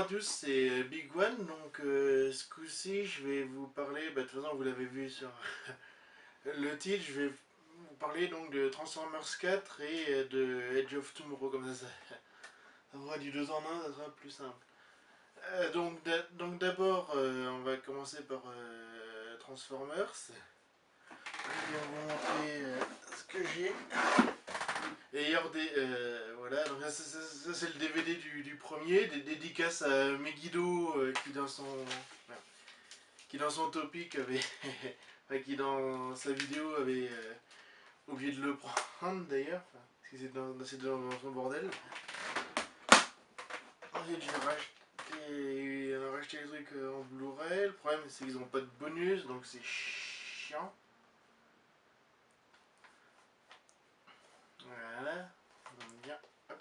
à tous, c'est Big One. Donc ce coup-ci, je vais vous parler, de toute façon vous l'avez vu sur le titre, je vais vous parler donc de Transformers 4 et de Edge of Tomorrow, comme ça fera du 2 en 1, ça sera plus simple. Donc d'abord, on va commencer par Transformers. Je vais vous montrer ce que j'ai. Et voilà, donc ça, c'est le DVD du premier, des dédicaces à Megiddo qui dans son topic avait, enfin, qui dans sa vidéo avait oublié de le prendre d'ailleurs, enfin, parce que c'est dans son bordel. Ensuite on a racheté les trucs en Blu-ray, le problème c'est qu'ils n'ont pas de bonus, donc c'est chiant. Voilà, donc bien. Hop.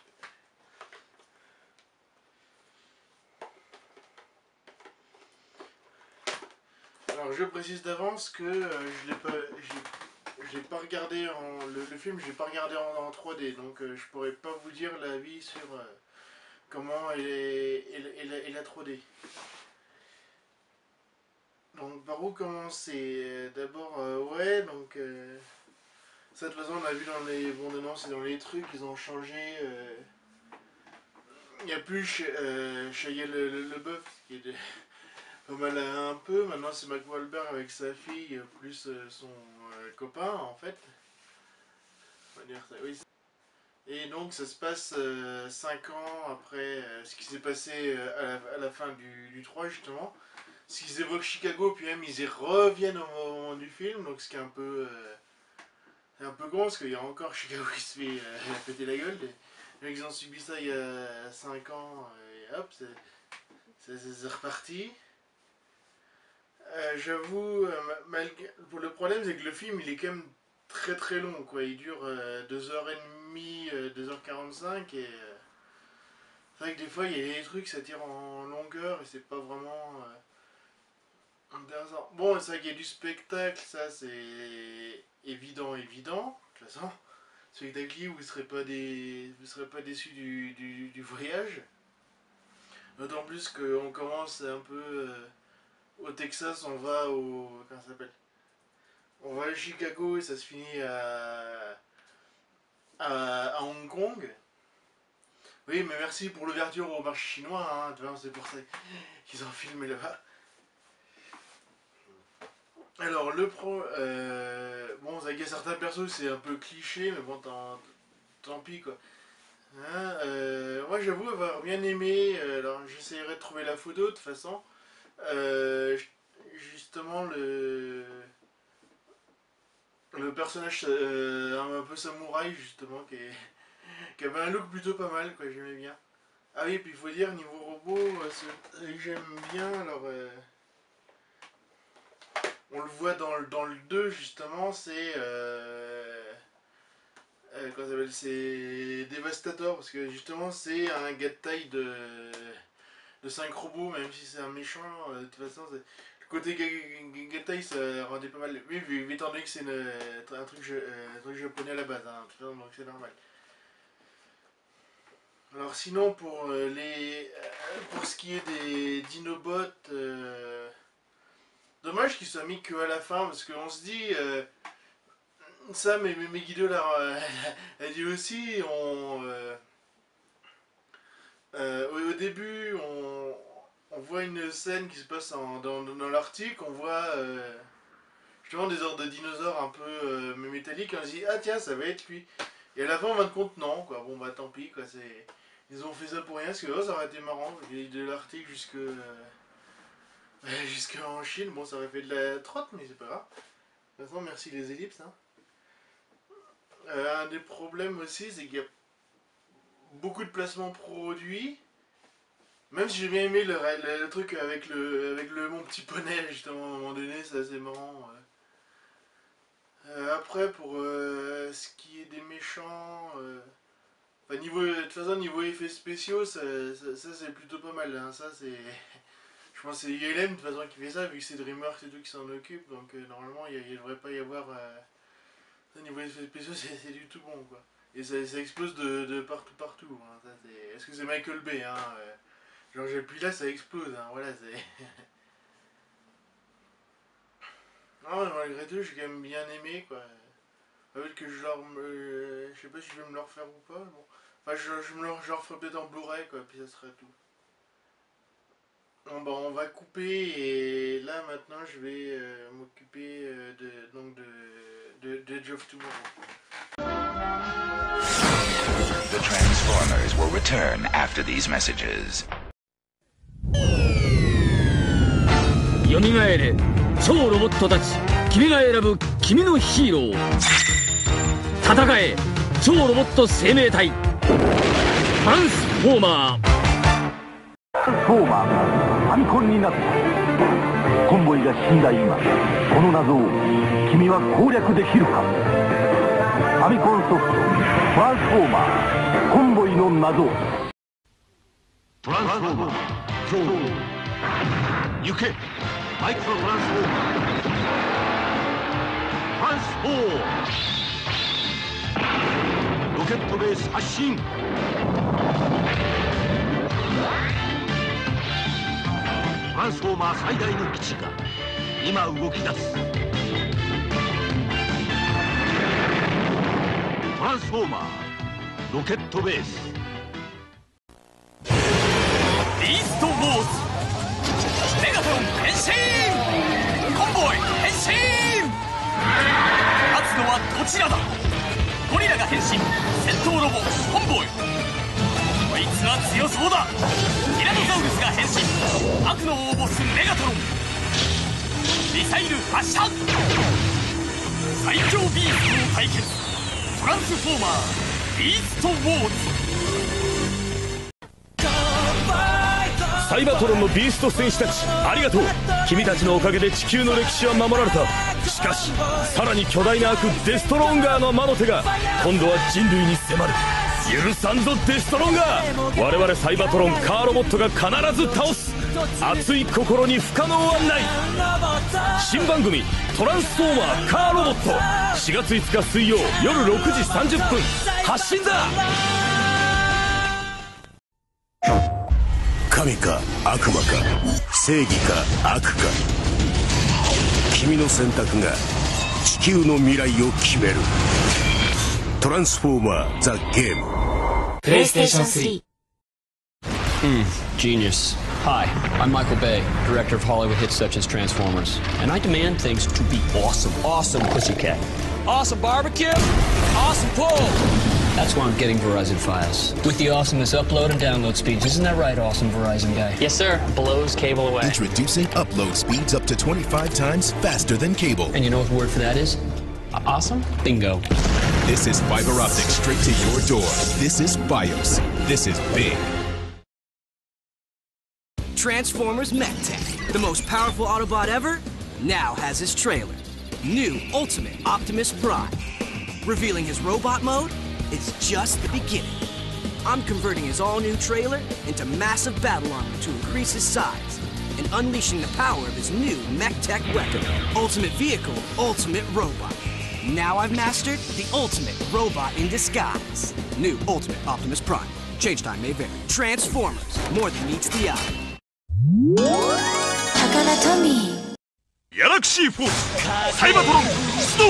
Alors je précise d'avance que je l'ai pas regardé le film, j'ai pas regardé en 3D, donc je pourrais pas vous dire l'avis sur comment est la 3D. Donc par où commencer? D'abord, ouais, donc ça de toute façon on a vu dans les bandes annonces et dans les trucs, ils ont changé. Il n'y a plus Shia LaBeouf qui est pas mal un peu. Maintenant c'est Mark Wahlberg avec sa fille plus son copain en fait. On va dire ça. Oui. Et donc ça se passe 5 ans après ce qui s'est passé à la fin du 3 justement. Ce qu'ils évoquent Chicago, puis même ils y reviennent au moment du film, donc ce qui est un peu con, parce qu'il y a encore Chicago qui se fait péter la gueule. Ils ont subi ça il y a 5 ans, et hop, c'est reparti. J'avoue, le problème c'est que le film il est quand même très très long, quoi. Il dure 2h30, 2h45, et c'est vrai que des fois il y a des trucs, ça tire en longueur, et c'est pas vraiment intéressant. Bon, c'est vrai qu'il y a du spectacle, ça c'est évident, évident. De toute façon, spectacle, vous serez pas déçus du voyage. D'autant plus qu'on commence un peu au Texas, on va au. Comment ça s'appelle? On va à Chicago et ça se finit à Hong Kong. Oui, mais merci pour l'ouverture au marché chinois, hein, c'est pour ça qu'ils ont filmé là-bas. Alors, bon, il y a certains persos, c'est un peu cliché, mais bon, tant pis quoi. Hein, moi, j'avoue avoir bien aimé. Alors, j'essaierai de trouver la photo de toute façon. Euh, Justement, le personnage un peu samouraï, justement, qui avait un look plutôt pas mal, quoi, j'aimais bien. Ah oui, puis il faut dire, niveau robot, que j'aime bien. Alors, on le voit dans le 2 justement, comment ça s'appelle, c'est Devastator, parce que justement, c'est un gars de taille de 5 robots, même si c'est un méchant, de toute façon, le côté gars de taille, ça rendait pas mal. Oui, étant donné que c'est un truc japonais à la base, hein, donc c'est normal. Alors sinon, pour ce qui est des Dinobots, dommage qu'ils soient mis que à la fin, parce qu'on se dit, ça, mais Guido l'a dit aussi, au début, on voit une scène qui se passe dans l'Arctique, on voit justement des ordres de dinosaures un peu métalliques, et on se dit, ah tiens, ça va être lui. Et à la fin, en fin de compte, non, quoi. Bon, bah tant pis, quoi. Ils ont fait ça pour rien, parce que ça aurait été marrant. De l'Arctique jusqu'en Chine, bon, ça aurait fait de la trotte, mais c'est pas grave. De toute façon, merci les ellipses. Hein. Un des problèmes aussi, c'est qu'il y a beaucoup de placements produits. Même si j'ai bien aimé le truc avec le mon petit poney, justement, à un moment donné, c'est assez marrant. Après, pour ce qui est des méchants, enfin, de toute façon, niveau effets spéciaux, ça, c'est plutôt pas mal. Hein. Ça, c'est. Je pense que c'est ILM de toute façon qui fait ça, vu que c'est DreamWorks et tout qui s'en occupe. Donc, normalement, il ne devrait pas y avoir. Au niveau des effets spéciaux, c'est du tout bon, quoi. Et ça explose de partout, partout. Hein. Est-ce que c'est Michael Bay, hein Genre j'appuie là, ça explose, hein, voilà, c'est... Non, mais malgré tout, j'ai quand même bien aimé, quoi. Avec que je leur... je sais pas si je vais me le refaire ou pas, bon. Enfin, je le referai peut-être en Blu-ray, quoi, puis ça sera tout. Bon, bah, on va couper, et là, maintenant, je vais m'occuper de Edge of Tomorrow. The Transformers will return after these messages. よみがえれ超ロボットたち、君が選ぶ君のヒーロー。戦え超ロボット生命体トランスフォーマー。トランスフォーマーがファミコンになった。コンボイが死んだ今、この謎を君は攻略できるか。ファミコンソフトトランスフォーマーコンボイの謎。トランスフォーマーゾーン行け。マイクロトランスフォーマートランスフォーロケットベース発進。トランスフォーマー最大の基地が今動き出す。トランスフォーマーロケットベース。ビーストウォーズメガトロン変身コンボイ変身。勝つのはどちらだ。ゴリラが変身戦闘ロボコンボイ。こいつは強そうだ。ティラノザウルスが変身悪の大ボスメガトロン。ミサイル発射。最強ビーストの対決トランスフォーマービーストウォーズ。サイバトロンのビースト戦士たちありがとう。君たちのおかげで地球の歴史は守られた。しかしさらに巨大な悪デストロンガーの魔の手が今度は人類に迫る。許さんぞデストロンガー。我々サイバトロンカーロボットが必ず倒す。熱い心に不可能はない。新番組トランスフォーマーカーロボット4月5日水曜夜6時30分発信だ。神か悪魔か正義か悪か、君の選択が地球の未来を決める。トランスフォーマーザ・ゲーム。プレイステーション3。Genius. Hi, I'm Michael Bay, director of Hollywood hits such as Transformers, and I demand things to be awesome. Awesome Pussycat. Awesome barbecue. Awesome pool. That's why I'm getting Verizon Files. With the awesomeness upload and download speeds. Isn't that right, awesome Verizon guy? Yes, sir. Blows cable away. Introducing upload speeds up to 25 times faster than cable. And you know what the word for that is? Awesome? Bingo. This is fiber optic straight to your door. This is Fios. This is big. Transformers MechTech, the most powerful Autobot ever, now has his trailer. New Ultimate Optimus Prime. Revealing his robot mode is just the beginning. I'm converting his all-new trailer into massive battle armor to increase his size and unleashing the power of his new MechTech weapon. Ultimate vehicle, ultimate robot. Now I've mastered the ultimate robot in disguise. New Ultimate Optimus Prime. Change time may vary. Transformers, more than meets the eye. 高田トミー。ギャラクシーフォースサイバトロン出動。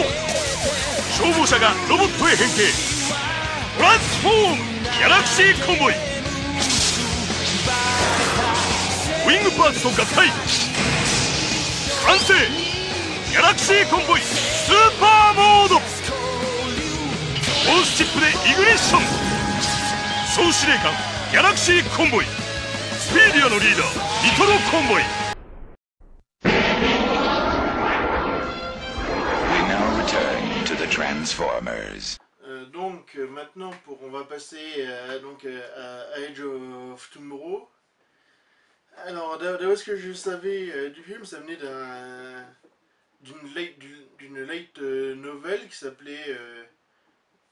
消防車がロボットへ変形。トランスフォームギャラクシーコンボイ。ウィングパーツと合体。完成。ギャラクシーコンボイスーパーモード。フォースチップでイグニッション。総司令官ギャラクシーコンボイ。スピーディアのリーダーニトロコンボイ。Transformers. Donc maintenant on va passer à Edge of Tomorrow. Alors d'après ce que je savais du film, ça venait d'une light novel qui s'appelait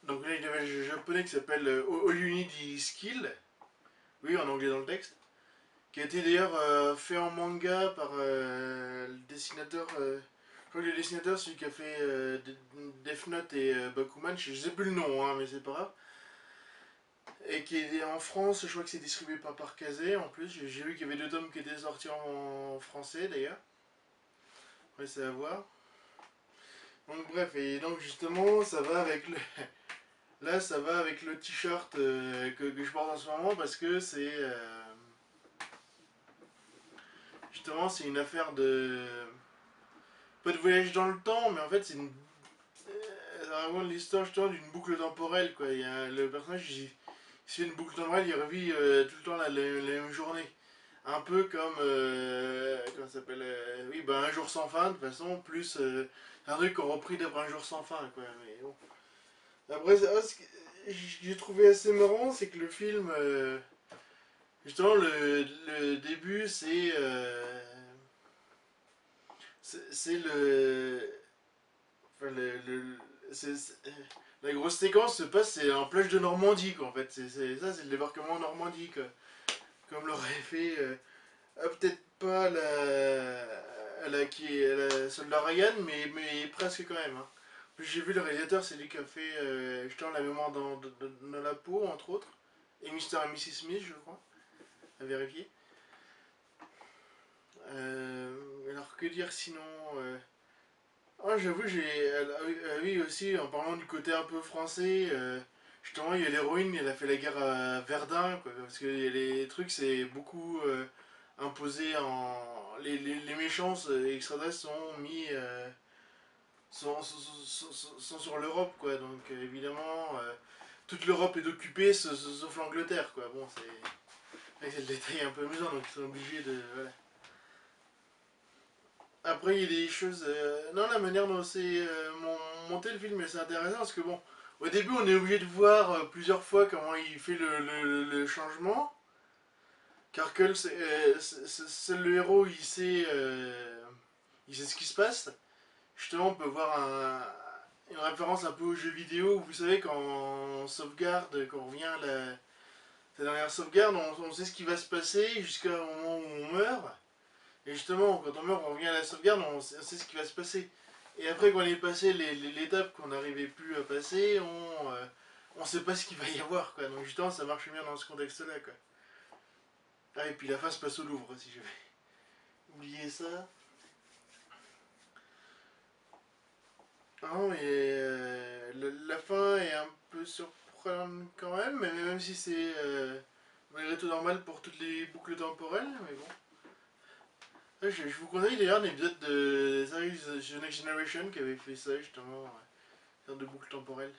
donc là il y avait un japonais qui s'appelle All You Need Is Skill, oui en anglais dans le texte, qui a été d'ailleurs fait en manga par le dessinateur. Je crois que le dessinateur, celui qui a fait Death Note et Bakuman, je sais plus le nom, hein, mais c'est pas grave. et qui est en France, je crois que c'est distribué par Kazé en plus. J'ai vu qu'il y avait 2 tomes qui étaient sortis en français d'ailleurs. Ouais, c'est à voir. Donc bref, et donc justement ça va avec le... Là ça va avec le t-shirt que je porte en ce moment parce que c'est... Justement c'est une affaire de... Pas de voyage dans le temps, mais en fait c'est une... Ça raconte l'histoire justement d'une boucle temporelle quoi. Il y a le personnage il fait une boucle temporelle, il revit tout le temps la même journée. Un peu comme... comment ça s'appelle oui, bah Un jour sans fin de toute façon, plus... un truc qu'on repris d'après Un jour sans fin quoi. Mais bon. Après, ce que j'ai trouvé assez marrant, c'est que le film... justement le début c'est... c'est le... Enfin, la grosse séquence se passe, c'est en plage de Normandie, quoi, en fait. Ça, c'est le débarquement en Normandie, quoi. Comme l'aurait fait... peut-être pas la Soldat Ryan, mais presque quand même. Hein. J'ai vu le réalisateur, c'est lui qui a fait justement La mémoire dans la peau, entre autres. Et Mr. et Mrs. Smith, je crois. À vérifier. Alors, que dire sinon Ah, j'avoue, oui, aussi, en parlant du côté un peu français, justement, il y a l'héroïne, elle a fait la guerre à Verdun, quoi, parce que les trucs, c'est beaucoup imposé en... Les méchants extraterrestres sont mis... sont sur l'Europe, quoi, donc évidemment, toute l'Europe est occupée, sauf l'Angleterre, quoi, bon, c'est le détail un peu amusant, donc ils sont obligés de... Voilà. Après, il y a des choses... non, la manière dont c'est monté le film, c'est intéressant parce que bon, au début, on est obligé de voir plusieurs fois comment il fait le changement. Car que c'est le héros, il sait ce qui se passe. Justement, on peut voir une référence un peu aux jeux vidéo. Où vous savez, quand on sauvegarde, quand on revient à la dernière sauvegarde, on sait ce qui va se passer jusqu'au moment où on meurt. Et justement, quand on meurt, on revient à la sauvegarde, on sait ce qui va se passer. Et après, quand on est passé l'étape qu'on n'arrivait plus à passer, on sait pas ce qu'il va y avoir, quoi. Donc justement, ça marche bien dans ce contexte-là, quoi. Ah, et puis la fin se passe au Louvre, si je vais oublier ça. Non, mais la fin est un peu surprenante quand même, mais même si c'est malgré tout normal pour toutes les boucles temporelles, mais bon. Je vous conseille d'ailleurs un épisode de The Next Generation qui avait fait ça justement, faire de boucles temporelles.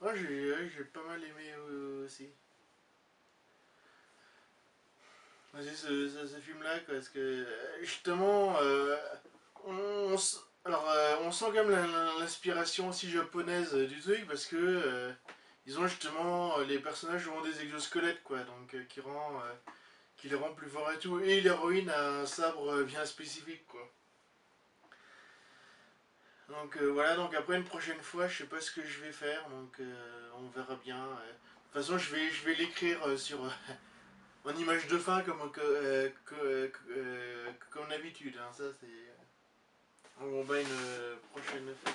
Moi j'ai pas mal aimé aussi. Ce film-là, parce que justement, on sent quand même l'inspiration aussi japonaise du truc, parce que ils ont justement, les personnages ont des exosquelettes, quoi, donc qui les rend plus forts et tout, et l'héroïne a un sabre bien spécifique, quoi. Donc voilà, donc après une prochaine fois, je sais pas ce que je vais faire, donc on verra bien. De toute façon, je vais l'écrire sur... en image de fin comme d'habitude, hein. Ça c'est... On va une prochaine fois.